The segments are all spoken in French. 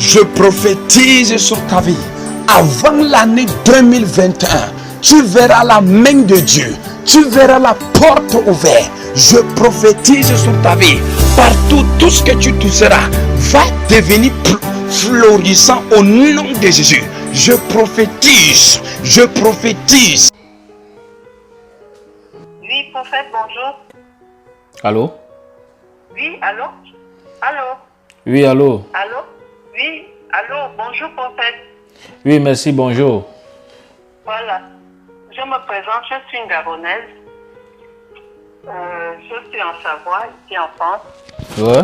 Je prophétise sur ta vie. Avant l'année 2021, tu verras la main de Dieu. Tu verras la porte ouverte. Je prophétise sur ta vie. Partout, tout ce que tu toucheras va devenir florissant au nom de Jésus. Je prophétise. Je prophétise. Oui, prophète, bonjour. Allô? Oui, allô? Allô? Oui, allô? Allô? Oui, allô, bonjour, prophète. Oui, merci, bonjour. Voilà. Je me présente, je suis une Gabonaise. Je suis en Savoie, ici en France. Ouais?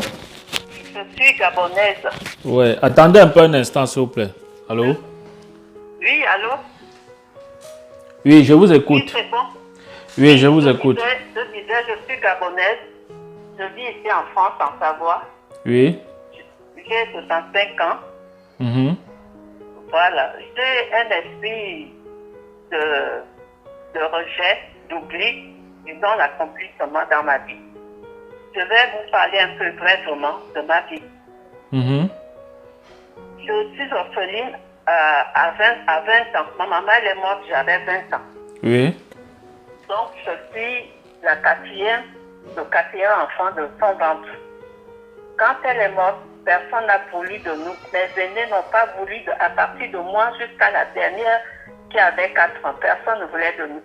Je suis Gabonaise. Ouais, attendez un peu un instant, s'il vous plaît. Allô? Oui, allô? Oui, je vous Oui, écoute. c'est bon. Oui, je vous écoute. Je disais, je suis Gabonaise. Je vis ici en France, en Savoie. Oui? J'ai 65 ans. Mhm. Voilà. J'ai un esprit de rejet, d'oubli, disons l'accomplissement dans ma vie. Je vais vous parler un peu brièvement de ma vie. Mhm. Je suis orpheline à 20 ans. Ma maman elle est morte, j'avais 20 ans. Oui? Donc je suis le quatrième enfant de son ventre. Quand elle est morte, personne n'a voulu de nous. Les aînés n'ont pas voulu, à partir de moi jusqu'à la dernière qui avait 4 ans. Personne ne voulait de nous.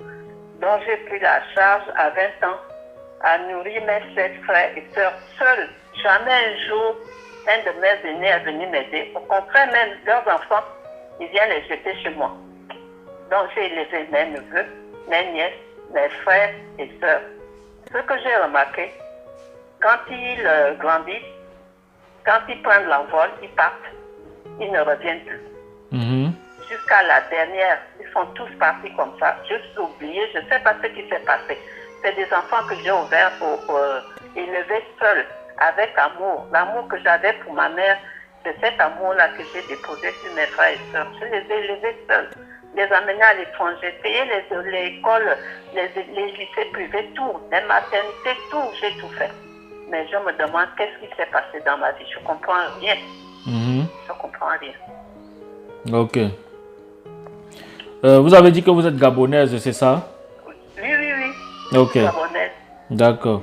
Donc j'ai pris la charge à 20 ans à nourrir mes 7 frères et sœurs seuls. Jamais un jour, un de mes aînés est venu m'aider. Au contraire, même leurs enfants, ils viennent les jeter chez moi. Donc j'ai élevé mes neveux, mes nièces, mes frères et sœurs. Ce que j'ai remarqué, quand ils grandissent, quand ils prennent l'envol, ils partent, ils ne reviennent plus. Mhm. Jusqu'à la dernière, ils sont tous partis comme ça. Juste oublié, je ne sais pas ce qui s'est passé. C'est des enfants que j'ai ouverts élevés seuls, avec amour. L'amour que j'avais pour ma mère, c'est cet amour-là que j'ai déposé sur mes frères et sœurs. Je les ai élevés seuls, les amener à l'étranger, payer l'école, les lycées privés, tout, les maternités, tout, j'ai tout fait. Mais je me demande qu'est-ce qui s'est passé dans ma vie. Je ne comprends rien. Mhm. Je ne comprends rien. Ok. Vous avez dit que vous êtes gabonaise, c'est ça? Oui. Ok. Gabonaise. D'accord.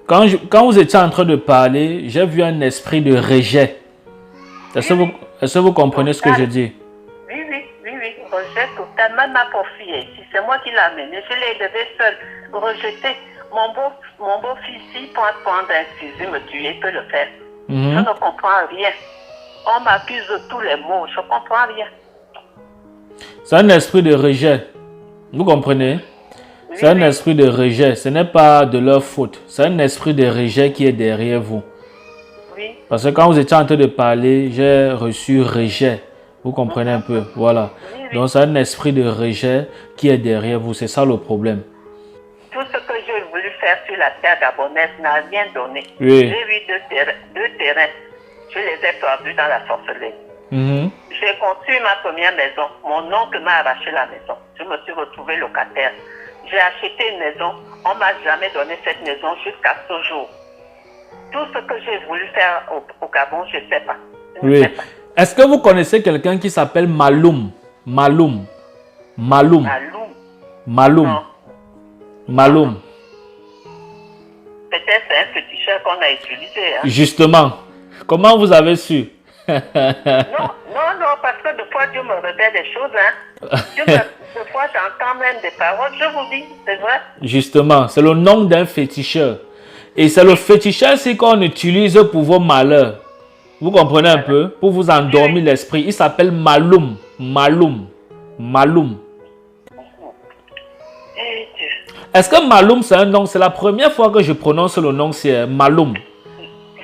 Quand vous étiez en train de parler, j'ai vu un esprit de rejet. Est-ce que vous comprenez ce que je dis? Oui. Rejet total. Même ma pauvre fille, si c'est moi qui l'ai amenée, je l'ai élevée seule, rejetée. Mon beau-fils, s'il peut prendre un fusil, me tuer, il peut le faire. Mhm. Je ne comprends rien. On m'accuse de tous les mots, je ne comprends rien. C'est un esprit de rejet. Vous comprenez? Oui, C'est un esprit de rejet. Ce n'est pas de leur faute. C'est un esprit de rejet qui est derrière vous. Oui. Parce que quand vous étiez en train de parler, j'ai reçu rejet. Vous comprenez un peu? Voilà. Oui. Donc c'est un esprit de rejet qui est derrière vous. C'est ça le problème. Tout ce que j'ai voulu faire sur la terre gabonaise n'a rien donné. Oui. J'ai eu deux terrains. Je les ai perdus dans la sorcellerie. Mhm. J'ai construit ma première maison. Mon oncle m'a arraché la maison. Je me suis retrouvée locataire. J'ai acheté une maison. On ne m'a jamais donné cette maison jusqu'à ce jour. Tout ce que j'ai voulu faire au Gabon, je ne sais pas. Oui. Est-ce que vous connaissez quelqu'un qui s'appelle Maloum? Maloum. Maloum. Non. Maloum. Peut-être c'est un féticheur qu'on a utilisé. Hein? Justement. Comment vous avez su? Non, parce que des fois Dieu me révèle des choses. Hein? Des fois j'entends même des paroles, je vous dis, c'est vrai. Justement, c'est le nom d'un féticheur. Et c'est le féticheur, c'est qu'on utilise pour vos malheurs. Vous comprenez un peu? Pour vous endormir l'esprit. Il s'appelle Maloum. Maloum. Eh Dieu. Est-ce que Maloum, c'est un nom? C'est la première fois que je prononce le nom, c'est Maloum.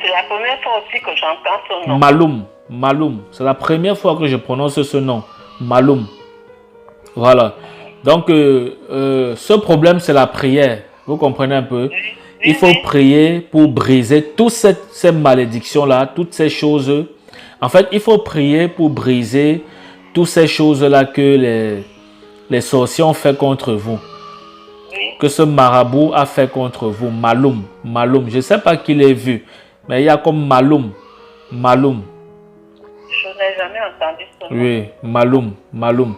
C'est la première fois aussi que j'entends ce nom. Maloum. C'est la première fois que je prononce ce nom. Maloum. Voilà. Donc, ce problème, c'est la prière. Vous comprenez un peu? Il faut prier pour briser toutes ces malédictions-là, toutes ces choses. En fait, il faut prier pour briser toutes ces choses-là que les sorciers ont fait contre vous. Que ce marabout a fait contre vous. Maloum. Je ne sais pas qui l'a vu. Mais il y a comme Maloum. jamais entendu ce nom. Oui, Maloum.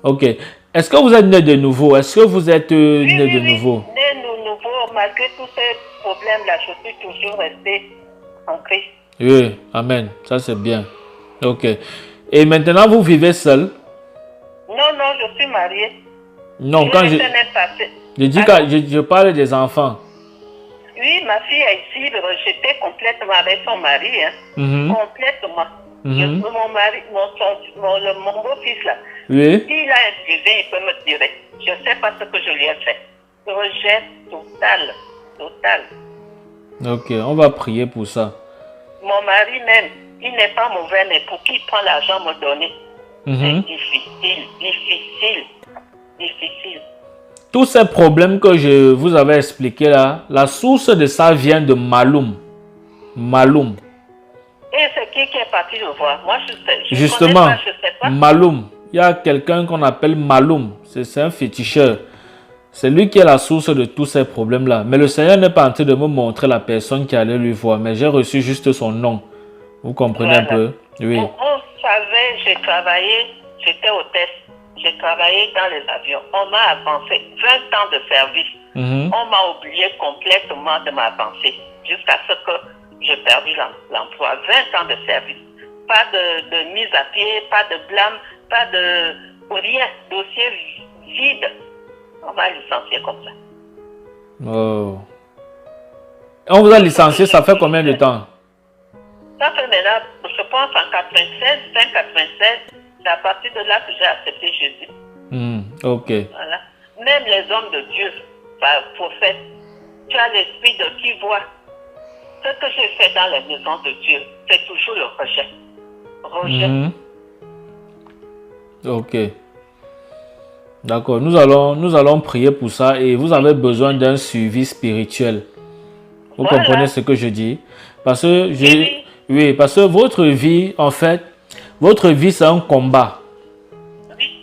Ok. Est-ce que vous êtes né de nouveau? Est-ce que vous êtes né de nouveau? Né de nouveau, malgré tous ces problèmes-là, je suis toujours resté en Christ. Oui, amen. Ça, c'est bien. Ok. Et maintenant, vous vivez seul? Non, je suis mariée. Non, quand je dis que je parle des enfants. Oui, ma fille est ici, rejetée complètement avec son mari, hein. Complètement. Mon mari, mon beau-fils là, oui. S'il a un privé, il peut me tirer. Je ne sais pas ce que je lui ai fait. Rejet total. Ok, on va prier pour ça. Mon mari même, il n'est pas mauvais, mais pour qui prend l'argent me donner? C'est difficile. Tous ces problèmes que je vous avais expliqués là, la source de ça vient de Maloum. Et c'est qui est parti le voir? Moi, je justement, connais pas, je sais pas. Maloum. Il y a quelqu'un qu'on appelle Maloum. C'est un féticheur. C'est lui qui est la source de tous ces problèmes-là. Mais le Seigneur n'est pas en train de me montrer la personne qui allait lui voir. Mais j'ai reçu juste son nom. Vous comprenez un peu? Oui. On savait, j'ai travaillé, j'étais hôtesse. J'ai travaillé dans les avions. On m'a avancé 20 ans de service. On m'a oublié complètement de m'avancer jusqu'à ce que j'ai perdu l'emploi. 20 ans de service. Pas de mise à pied, pas de blâme, pas de rien. Dossier vide. On m'a licencié comme ça. Oh. On vous a licencié, ça fait combien de temps? Ça fait maintenant, je pense en 96, fin 96, c'est à partir de là que j'ai accepté Jésus. Ok. Voilà. Même les hommes de Dieu, prophètes, tu as l'esprit de qui voit. Ce que j'ai fait dans les maisons de Dieu, c'est toujours le rejet. Ok. D'accord. Nous allons prier pour ça et vous avez besoin d'un suivi spirituel. Vous comprenez ce que je dis? Parce que oui, parce que votre vie, en fait, votre vie c'est un combat.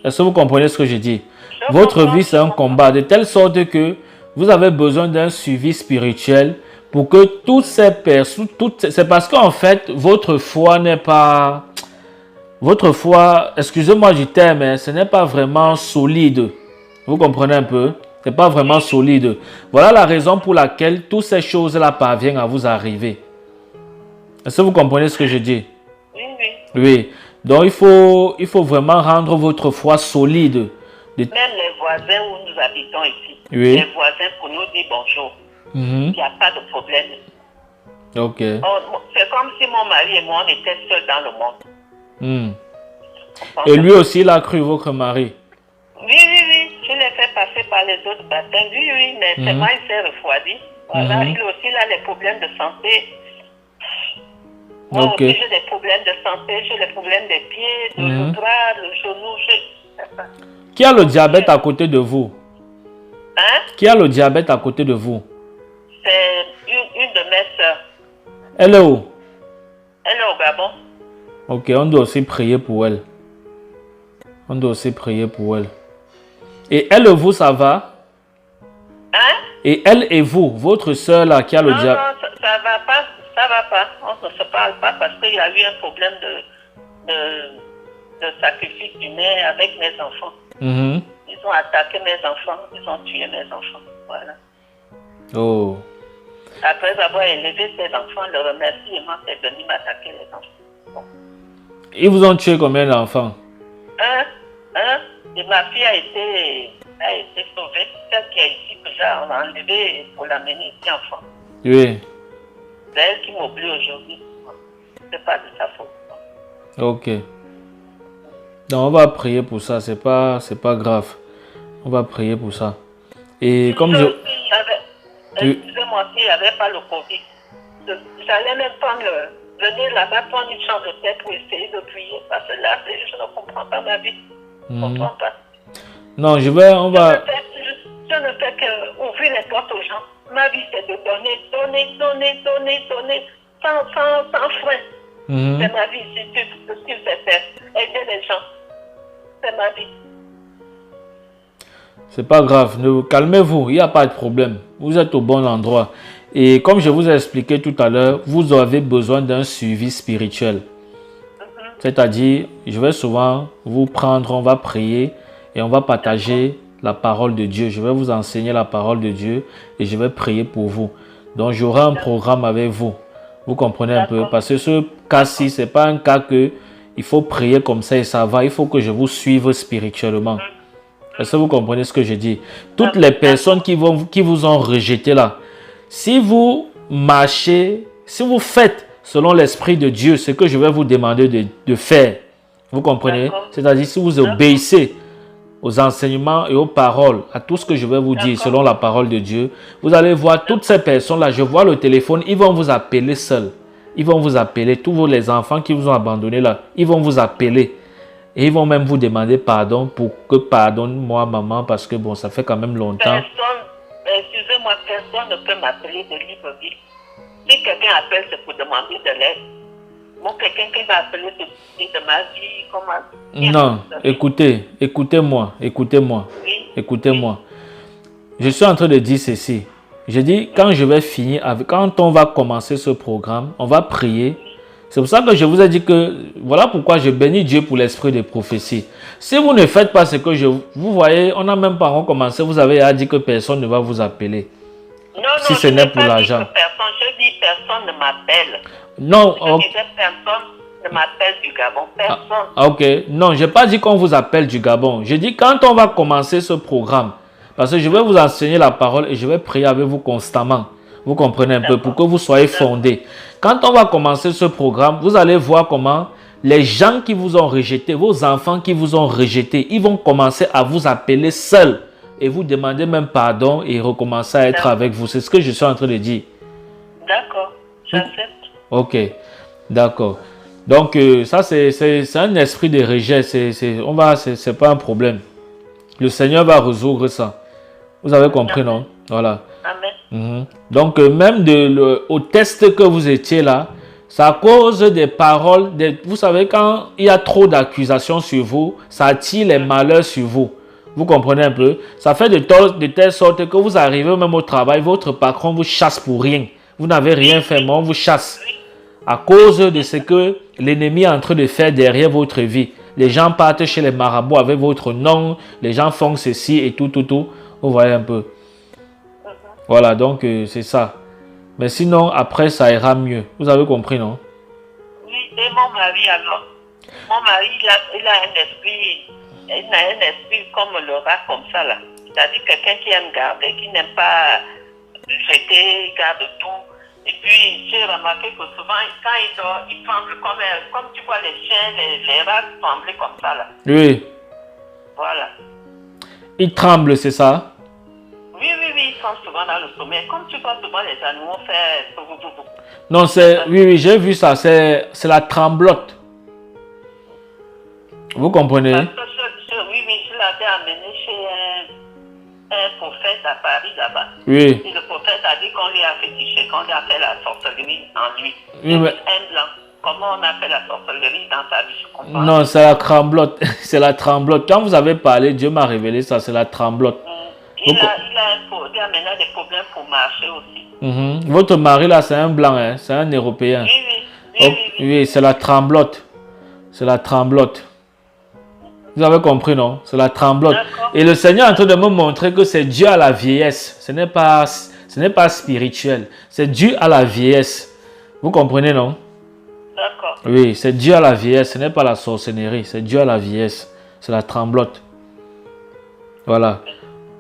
Est-ce que vous comprenez ce que je dis? Votre vie c'est un combat de telle sorte que vous avez besoin d'un suivi spirituel pour que toutes ces personnes, c'est parce qu'en fait, votre foi n'est pas... Votre foi, excusez-moi du terme, mais ce n'est pas vraiment solide. Vous comprenez un peu? Ce n'est pas vraiment solide. Voilà la raison pour laquelle toutes ces choses-là parviennent à vous arriver. Est-ce que vous comprenez ce que je dis? Oui. Donc, il faut vraiment rendre votre foi solide. Même les voisins où nous habitons ici, les voisins pour nous dire bonjour. Il n'y a pas de problème. Ok. C'est comme si mon mari et moi, on était seuls dans le monde. Et lui aussi, il a cru votre mari? Oui. Je l'ai fait passer par les autres baptêmes. Oui, mais c'est moi, il s'est refroidi. Voilà, il aussi, il a des problèmes de santé. Moi aussi, j'ai des problèmes de santé, j'ai des problèmes des pieds, le bras, le genou. Qui a le diabète à côté de vous? Qui a le diabète à côté de vous? C'est une de mes soeurs. Elle est où? Elle est au Gabon. Ok, on doit aussi prier pour elle. Et elle et vous, ça va? Et elle et vous, votre soeur là qui a le diabète? Non, ça va pas. On ne se parle pas parce qu'il y a eu un problème de sacrifice humain avec mes enfants. Ils ont attaqué mes enfants, ils ont tué mes enfants. Voilà. Oh. Après avoir élevé ces enfants, le remerciement est venu m'attaquer les enfants. Ils vous ont tué combien d'enfants? Et ma fille a été sauvée. Celle qui est ici, que j'ai enlevée pour l'amener ici en France. Oui. C'est elle qui m'oublie aujourd'hui. C'est pas de sa faute. Ok. Donc on va prier pour ça, c'est pas grave. On va prier pour ça. Et comme excusez-moi, s'il n'y avait pas le Covid, j'allais même venir là-bas prendre une chambre de tête pour essayer de prier. Parce que là, je ne comprends pas ma vie. Je ne comprends pas. Non, je ne fais qu'ouvrir les portes aux gens. Ma vie, c'est de donner, sans frein. C'est ma vie, c'est ce que je vais faire. Aider les gens. C'est ma vie. C'est pas grave, calmez-vous, il n'y a pas de problème. Vous êtes au bon endroit. Et comme je vous ai expliqué tout à l'heure, vous avez besoin d'un suivi spirituel. C'est-à-dire, je vais souvent vous prendre, on va prier et on va partager la parole de Dieu. Je vais vous enseigner la parole de Dieu et je vais prier pour vous. Donc, j'aurai un programme avec vous. Vous comprenez un peu? Parce que ce cas-ci, ce n'est pas un cas que il faut prier comme ça et ça va. Il faut que je vous suive spirituellement. Est-ce que vous comprenez ce que je dis? Toutes les personnes qui vous ont rejeté là, si vous marchez, si vous faites selon l'Esprit de Dieu, ce que je vais vous demander de faire, vous comprenez? C'est-à-dire si vous obéissez aux enseignements et aux paroles, à tout ce que je vais vous dire selon la parole de Dieu, vous allez voir toutes ces personnes-là, je vois le téléphone, ils vont vous appeler seuls. Ils vont vous appeler, tous les enfants qui vous ont abandonné là, ils vont vous appeler. Et ils vont même vous demander pardon pour que pardonne-moi maman parce que bon, ça fait quand même longtemps. Excusez-moi, personne ne peut m'appeler de libre vie. Si quelqu'un appelle, c'est pour demander de l'aide. Bon, quelqu'un qui va appeler, c'est pour dire de ma vie, comment... Non, écoutez-moi. Oui. Écoutez-moi. Je suis en train de dire ceci. Je dis, quand je vais finir, quand on va commencer ce programme, on va prier. C'est pour ça que je vous ai dit que, voilà pourquoi je bénis Dieu pour l'esprit de prophétie. Si vous ne faites pas ce que vous voyez, on n'a même pas encore commencé, vous avez à dire que personne ne va vous appeler. Non, si ce n'est pour l'argent. Je dis personne ne m'appelle. Non, personne ne m'appelle du Gabon. Personne. Ok, non, je n'ai pas dit qu'on vous appelle du Gabon. Je dis quand on va commencer ce programme, parce que je vais vous enseigner la parole et je vais prier avec vous constamment. Vous comprenez un peu, pour que vous soyez fondés. Quand on va commencer ce programme, vous allez voir comment les gens qui vous ont rejeté, vos enfants qui vous ont rejeté, ils vont commencer à vous appeler seuls et vous demander même pardon et recommencer à être avec vous. C'est ce que je suis en train de dire. D'accord, j'accepte. Ok, d'accord. Donc, ça, c'est un esprit de rejet. C'est pas un problème. Le Seigneur va résoudre ça. Vous avez compris, non? Voilà. Amen. Donc, même au test que vous étiez là, c'est à cause des paroles. Vous savez, quand il y a trop d'accusations sur vous, ça attire les malheurs sur vous. Vous comprenez un peu? Ça fait de telle sorte que vous arrivez même au travail, votre patron vous chasse pour rien. Vous n'avez rien fait, mais on vous chasse. À cause de ce que l'ennemi est en train de faire derrière votre vie. Les gens partent chez les marabouts avec votre nom. Les gens font ceci et tout. Vous voyez un peu. Voilà, donc c'est ça. Mais sinon, après, ça ira mieux. Vous avez compris, non? Oui, et mon mari alors. Mon mari, il a un esprit comme le rat, comme ça là. C'est-à-dire quelqu'un qui aime garder, qui n'aime pas jeter, il garde tout. Et puis, j'ai remarqué que souvent, quand il dort, il tremble comme tu vois les chiens, les rats trembler comme ça là. Oui. Voilà. Il tremble, c'est ça? Oui, ils sont souvent dans le sommeil. Comme tu vois souvent les animaux faire... Non, oui, j'ai vu ça. C'est la tremblote. Vous comprenez? Parce que je l'avais amené chez un prophète à Paris là-bas. Oui. Et le prophète a dit qu'on lui a fétiché, qu'on lui a fait la sorcellerie en lui. Oui, mais... Un blanc. Comment on a fait la sorcellerie dans sa vie, je comprends. Non, c'est la tremblote. C'est la tremblote. Quand vous avez parlé, Dieu m'a révélé ça, c'est la tremblote. Il a maintenant des problèmes pour marcher aussi. Votre mari là, c'est un blanc, hein? C'est un Européen. Oui, c'est la tremblote. C'est la tremblote. Vous avez compris, non? C'est la tremblote. Et le Seigneur est en train de me montrer que c'est dû à la vieillesse. Ce n'est pas spirituel. C'est dû à la vieillesse. Vous comprenez, non? D'accord. Oui, c'est dû à la vieillesse. Ce n'est pas la sorcellerie. C'est dû à la vieillesse. C'est la tremblote. Voilà.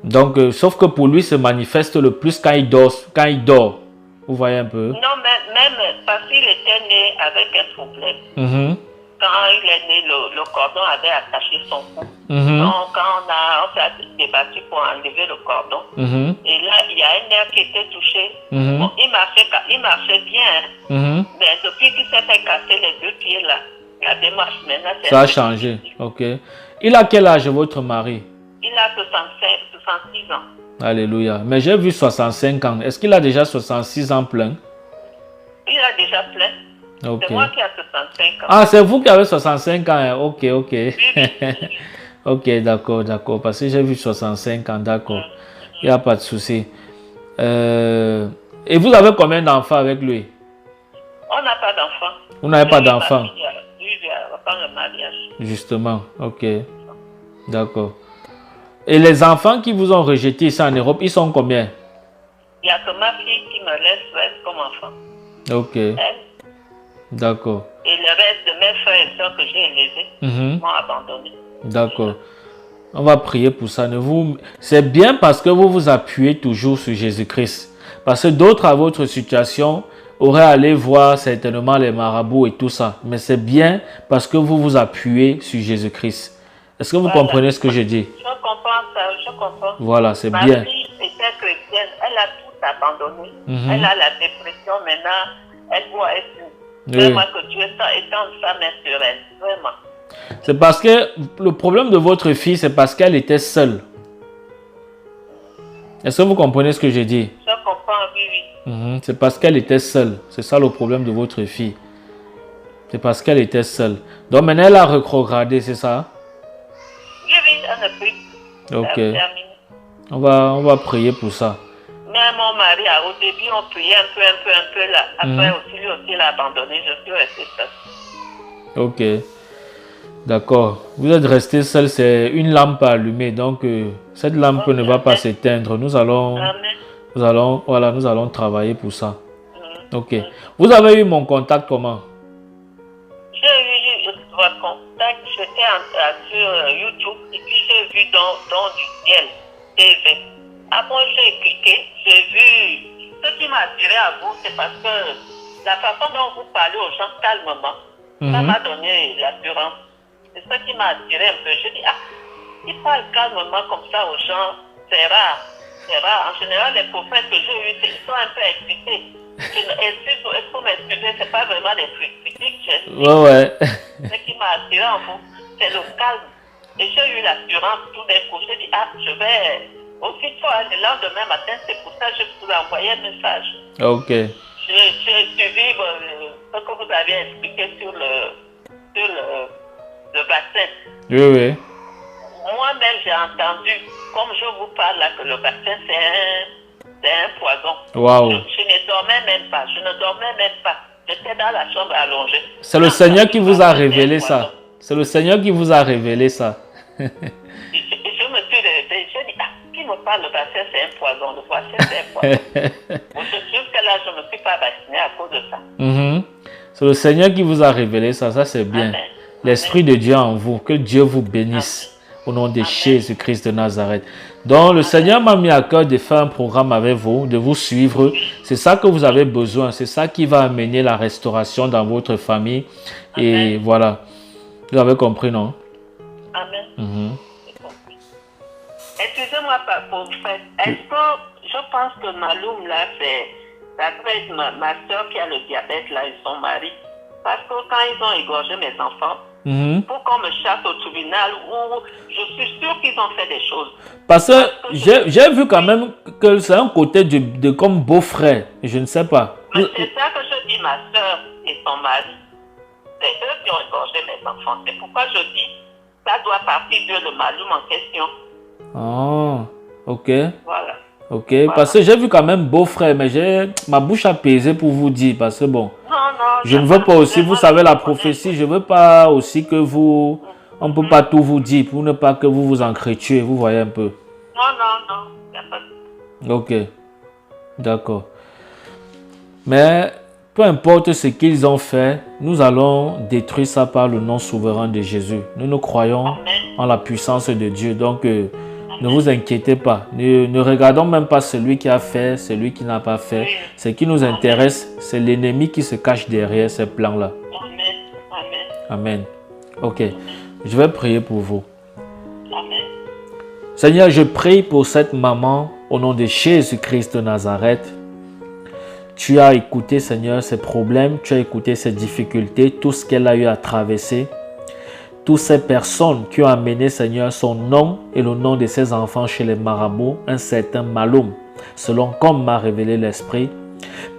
Donc, sauf que pour lui, se manifeste le plus quand il dort. Vous voyez un peu? Non, même parce qu'il était né avec un problème. Quand il est né, le cordon avait attaché son cou. Donc, quand on s'est débattu pour enlever le cordon, et là, il y a un nerf qui était touché. Bon, il marchait bien, mais depuis qu'il s'est fait casser les deux pieds là, la démarche maintenant, ça a changé. Ok. Il a quel âge, votre mari? Il a 66 ans. Alléluia. Mais j'ai vu 65 ans. Est-ce qu'il a déjà 66 ans plein? Il a déjà plein. Okay. C'est moi qui ai 65 ans. Ah, c'est vous qui avez 65 ans. Hein? Ok. Oui. Ok, d'accord. Parce que j'ai vu 65 ans, d'accord. Il n'y a pas de souci. Et vous avez combien d'enfants avec lui? On n'a pas d'enfants. Vous n'avez pas d'enfants? Oui, quand Justement, ok. D'accord. Et les enfants qui vous ont rejeté ici en Europe, ils sont combien? Il n'y a que ma fille qui me laisse comme enfant. Ok. Elle. D'accord. Et le reste de mes frères et sœurs que j'ai élevés m'ont abandonné. D'accord. On va prier pour ça. C'est bien parce que vous vous appuyez toujours sur Jésus-Christ. Parce que d'autres à votre situation auraient allé voir certainement les marabouts et tout ça. Mais c'est bien parce que vous vous appuyez sur Jésus-Christ. Est-ce que vous comprenez ce que je dis? Je comprends ça, je comprends. Voilà, c'est Ma bien. fille était chrétienne, elle a tout abandonné. Elle a la dépression maintenant, elle doit être vraiment que Dieu étende sa main sur elle, vraiment. C'est parce que le problème de votre fille, c'est parce qu'elle était seule. Est-ce que vous comprenez ce que je dis? Je comprends, oui. C'est parce qu'elle était seule. C'est ça le problème de votre fille. C'est parce qu'elle était seule. Donc maintenant, elle a rétrogradé, c'est ça? Oui, elle ne peut. Ok. On va prier pour ça. Mais mon mari, au début, on priait un peu là. Après, aussi, lui aussi, il a abandonné. Je suis restée seule. Ok. D'accord. Vous êtes resté seul, c'est une lampe allumée. Donc, cette lampe ne va pas s'éteindre. Nous allons travailler pour ça. Ok. Vous avez eu mon contact comment? J'ai eu votre contact. J'étais sur YouTube et puis j'ai vu dans du ciel TV. Après, j'ai cliqué, j'ai vu. Ce qui m'a attiré à vous, c'est parce que la façon dont vous parlez aux gens calmement, ça m'a donné l'assurance. C'est ça qui m'a attiré un peu. Je dis, il parle calmement comme ça aux gens, c'est rare. C'est rare. En général, les prophètes que j'ai eus, ils sont un peu excités. Il faut m'excuser, c'est pas vraiment des critiques. Ouais. Ce qui m'a attiré en vous, c'est le calme. Et j'ai eu l'assurance tout d'un coup. J'ai dit, je vais aussitôt, le lendemain matin, c'est pour ça que je vous ai envoyé un message. Ok. J'ai suivi ce que vous avez expliqué sur le bassin. Oui. Moi-même, j'ai entendu, comme je vous parle là, que le bassin, c'est un poison. Wow. Je ne dormais même pas. J'étais dans la chambre allongée. C'est le Seigneur qui vous a révélé ça. C'est le Seigneur qui vous a révélé ça. Je me suis réveillée, j'ai dit, qui me parle, le bassin, c'est un poison. Le bassin, c'est un poison. Jusqu'à là, je ne me suis pas vaccinée à cause de ça. C'est le Seigneur qui vous a révélé ça. Ça, c'est bien. Amen. L'Esprit de Dieu en vous. Que Dieu vous bénisse. Au nom de Jésus-Christ de Nazareth. Donc, le Seigneur m'a mis à cœur de faire un programme avec vous, de vous suivre. C'est ça que vous avez besoin. C'est ça qui va amener la restauration dans votre famille. Et voilà. Vous avez compris, non? Amen. Excusez-moi pour le fait. Est-ce que je pense que Maloum, là, ça doit être ma soeur qui a le diabète, là, et son mari. Parce que quand ils ont égorgé mes enfants, pour qu'on me chasse au tribunal, je suis sûre qu'ils ont fait des choses. Parce que j'ai vu quand même que c'est un côté de comme beau-frère. Je ne sais pas. Mais c'est ça que je dis, ma soeur et son mari. C'est eux qui ont égorgé mes enfants. C'est pourquoi je dis, ça doit partir de le Maloum en question. Ok. Voilà. Ok, voilà. Parce que j'ai vu quand même beau-frère, mais ma bouche a pesé pour vous dire, parce que bon, je ne veux pas aussi, vous savez la prophétie, je ne veux pas aussi que vous, on ne peut pas tout vous dire, pour ne pas que vous vous en chrétiez, vous voyez un peu. Non, il n'y a pas de... Ok, d'accord. Mais peu importe ce qu'ils ont fait, nous allons détruire ça par le nom souverain de Jésus. Nous croyons en la puissance de Dieu, donc... ne vous inquiétez pas. Ne regardons même pas celui qui a fait, celui qui n'a pas fait. Ce qui nous intéresse, c'est l'ennemi qui se cache derrière ces plans-là. Amen. Ok. Je vais prier pour vous. Amen. Seigneur, je prie pour cette maman au nom de Jésus-Christ de Nazareth. Tu as écouté, Seigneur, ses problèmes. Tu as écouté ses difficultés, tout ce qu'elle a eu à traverser. Toutes ces personnes qui ont amené, Seigneur, son nom et le nom de ses enfants chez les marabouts, un certain Maloum, selon comme m'a révélé l'Esprit.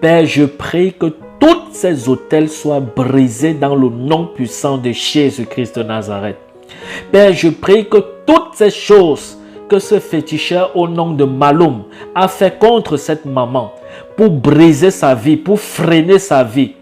Père, je prie que tous ces autels soient brisés dans le nom puissant de Jésus-Christ de Nazareth. Père, je prie que toutes ces choses que ce féticheur au nom de Maloum a fait contre cette maman, pour briser sa vie, pour freiner sa vie,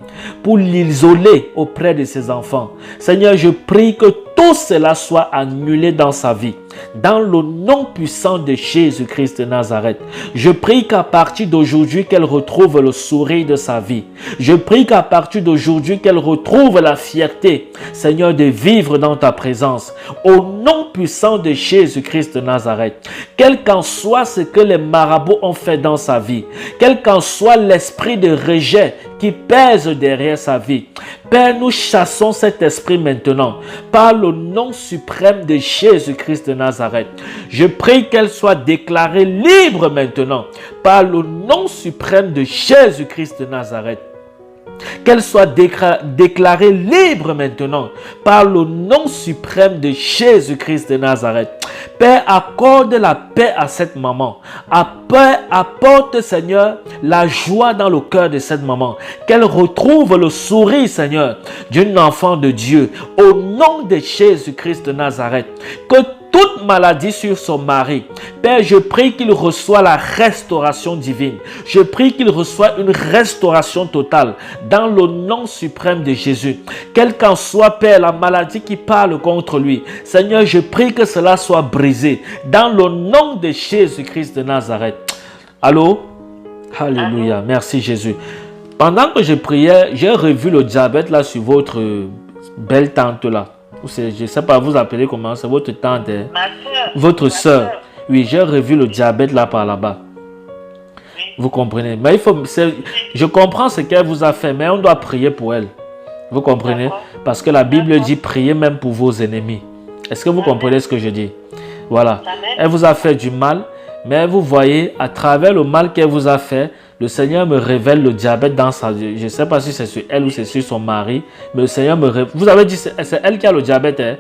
pour l'isoler auprès de ses enfants. Seigneur, je prie que tout cela soit annulé dans sa vie. Dans le nom puissant de Jésus-Christ de Nazareth, je prie qu'à partir d'aujourd'hui, qu'elle retrouve le sourire de sa vie. Je prie qu'à partir d'aujourd'hui, qu'elle retrouve la fierté, Seigneur, de vivre dans ta présence. Au nom puissant de Jésus-Christ de Nazareth, quel qu'en soit ce que les marabouts ont fait dans sa vie, quel qu'en soit l'esprit de rejet qui pèse derrière sa vie, Père, nous chassons cet esprit maintenant par le nom suprême de Jésus-Christ de Nazareth. Je prie qu'elle soit déclarée libre maintenant par le nom suprême de Jésus-Christ de Nazareth. Qu'elle soit déclarée libre maintenant par le nom suprême de Jésus-Christ de Nazareth. Père, accorde la paix à cette maman. Apporte, Seigneur, la joie dans le cœur de cette maman. Qu'elle retrouve le sourire, Seigneur, d'une enfant de Dieu. Au nom de Jésus-Christ de Nazareth. Que toute maladie sur son mari, Père, je prie qu'il reçoive la restauration divine. Je prie qu'il reçoive une restauration totale dans le nom suprême de Jésus. Quelle qu'en soit, Père, la maladie qui parle contre lui, Seigneur, je prie que cela soit brisé dans le nom de Jésus-Christ de Nazareth. Allô? Alléluia. Merci Jésus. Pendant que je priais, j'ai revu le diabète là sur votre belle tante là. Je ne sais pas, vous appelez comment, c'est votre tante, hein? Ma soeur. Votre soeur. Oui, j'ai revu le diabète là par là-bas. Oui. Vous comprenez? Mais je comprends ce qu'elle vous a fait, mais on doit prier pour elle. Vous comprenez? Parce que la Bible dit priez même pour vos ennemis. Est-ce que vous comprenez ce que je dis? Voilà. Elle vous a fait du mal, mais vous voyez, à travers le mal qu'elle vous a fait, le Seigneur me révèle le diabète dans sa vie. Je ne sais pas si c'est sur elle ou c'est sur son mari, mais le Seigneur me révèle. Vous avez dit c'est elle qui a le diabète, hein?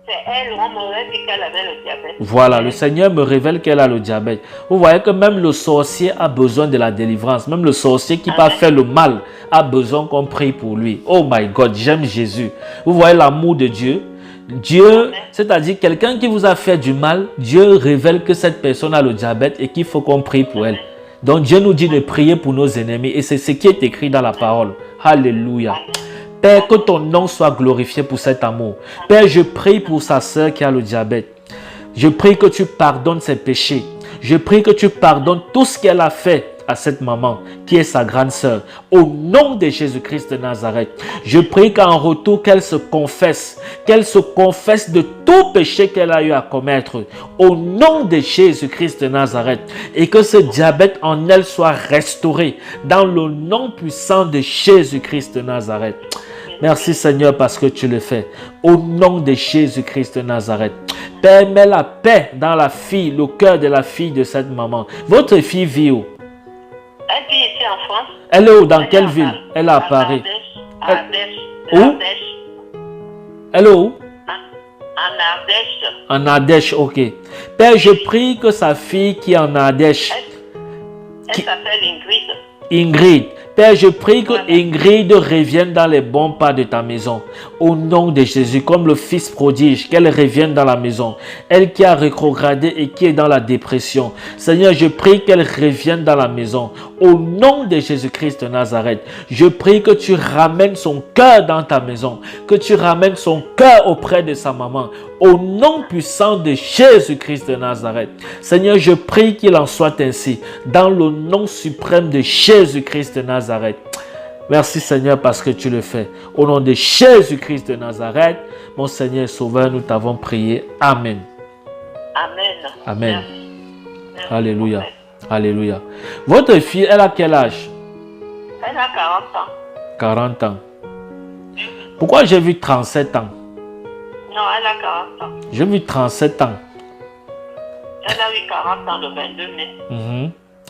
C'est elle, on m'aurait dit qu'elle avait le diabète. Voilà, le Seigneur me révèle qu'elle a le diabète. Vous voyez que même le sorcier a besoin de la délivrance. Même le sorcier qui va faire le mal a besoin qu'on prie pour lui. Oh my God, j'aime Jésus. Vous voyez l'amour de Dieu? Dieu, c'est-à-dire quelqu'un qui vous a fait du mal, Dieu révèle que cette personne a le diabète et qu'il faut qu'on prie pour elle. Donc Dieu nous dit de prier pour nos ennemis et c'est ce qui est écrit dans la parole. Alléluia. Père, que ton nom soit glorifié pour cet amour. Père, je prie pour sa sœur qui a le diabète. Je prie que tu pardonnes ses péchés. Je prie que tu pardonnes tout ce qu'elle a fait à cette maman qui est sa grande sœur. Au nom de Jésus-Christ de Nazareth, je prie qu'en retour qu'elle se confesse de tout péché qu'elle a eu à commettre. Au nom de Jésus-Christ de Nazareth, et que ce diabète en elle soit restauré dans le nom puissant de Jésus-Christ de Nazareth. Merci Seigneur parce que tu le fais. Au nom de Jésus-Christ de Nazareth. Père, mets la paix dans la fille, le cœur de la fille de cette maman. Votre fille vit où? Elle vit ici en France. Elle est où? Dans quelle ville? Elle est à Paris. À Ardèche. Où? Elle est où? En Ardèche. En Ardèche, ok. Père, je prie que sa fille qui est en Ardèche, Elle s'appelle Ingrid. Ingrid, Père, je prie que Ingrid revienne dans les bons pas de ta maison. Au nom de Jésus, comme le fils prodige, qu'elle revienne dans la maison. Elle qui a rétrogradé et qui est dans la dépression. Seigneur, je prie qu'elle revienne dans la maison. Au nom de Jésus-Christ de Nazareth, je prie que tu ramènes son cœur dans ta maison. Que tu ramènes son cœur auprès de sa maman. Au nom puissant de Jésus-Christ de Nazareth. Seigneur, je prie qu'il en soit ainsi. Dans le nom suprême de Jésus-Christ de Nazareth. Merci Seigneur parce que tu le fais. Au nom de Jésus-Christ de Nazareth, mon Seigneur et Sauveur, nous t'avons prié. Amen. Amen. Amen. Merci. Alléluia. Alléluia. Votre fille, elle a quel âge? Elle a 40 ans. 40 ans. Pourquoi j'ai vu 37 ans? Non, elle a 40 ans. J'ai vu 37 ans. Elle a eu 40 ans le 22 mai.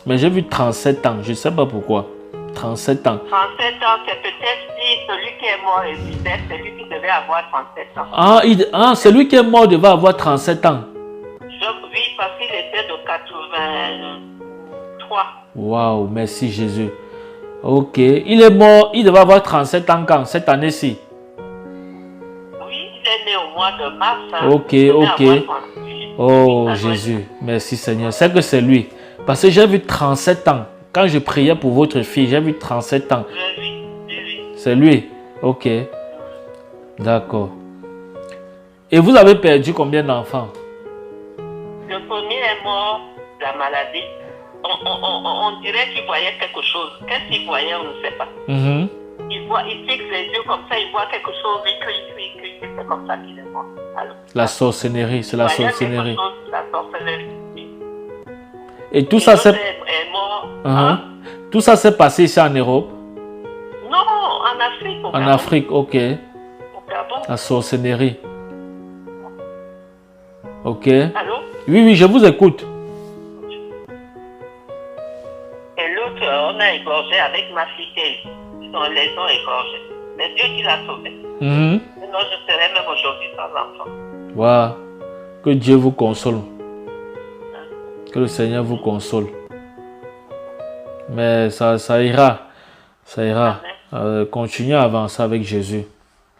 Mais j'ai vu 37 ans. Je ne sais pas pourquoi. 37 ans. 37 ans, c'est peut-être si celui qui est mort est vivant, c'est lui qui devait avoir 37 ans. Ah, celui qui est mort devait avoir 37 ans. Oui, parce qu'il était de 83. Waouh, merci Jésus. Ok, il est mort, il devait avoir 37 ans quand? Cette année-ci? Oui, il est né au mois de mars. Ok. Oh Jésus, merci Seigneur. C'est que c'est lui. Parce que j'ai vu 37 ans. Quand je priais pour votre fille, j'ai vu 37 ans. Oui. C'est lui. Ok. D'accord. Et vous avez perdu combien d'enfants? Le premier est mort de la maladie. On dirait qu'il voyait quelque chose. Qu'est-ce qu'il voyait, on ne sait pas. Mhm. Il fixe les yeux comme ça, il voit quelque chose, il crie, c'est comme ça qu'il est mort. Alors, La sorcellerie, c'est la il voyait sorcellerie. quelque chose, la sorcellerie. Et tout Et ça, l'autre c'est... est mort. Mhm. Hein? Tout ça s'est passé ici en Europe? Non, en Afrique. Au En Gabon. Afrique, ok. Au Gabon. La sorcellerie. Ok. Allô? Oui, oui, je vous écoute. Et l'autre, on a égorgé avec ma fille. Ils ont égorgés. C'est Dieu qui l'a sauvé. Mhm. Sinon, je serais même aujourd'hui sans enfant. Wow. Que Dieu vous console. Que le Seigneur vous console. Mais ça ira. Ça ira. Continuez à avancer avec Jésus.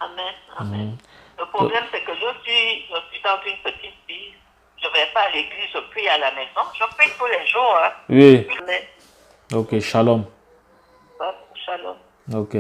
Amen. Amen. Le problème, c'est que je suis dans une petite ville. Je ne vais pas à l'église, je prie à la maison. Je prie tous les jours. Hein. Oui. Amen. Ok, shalom. Shalom. Ok.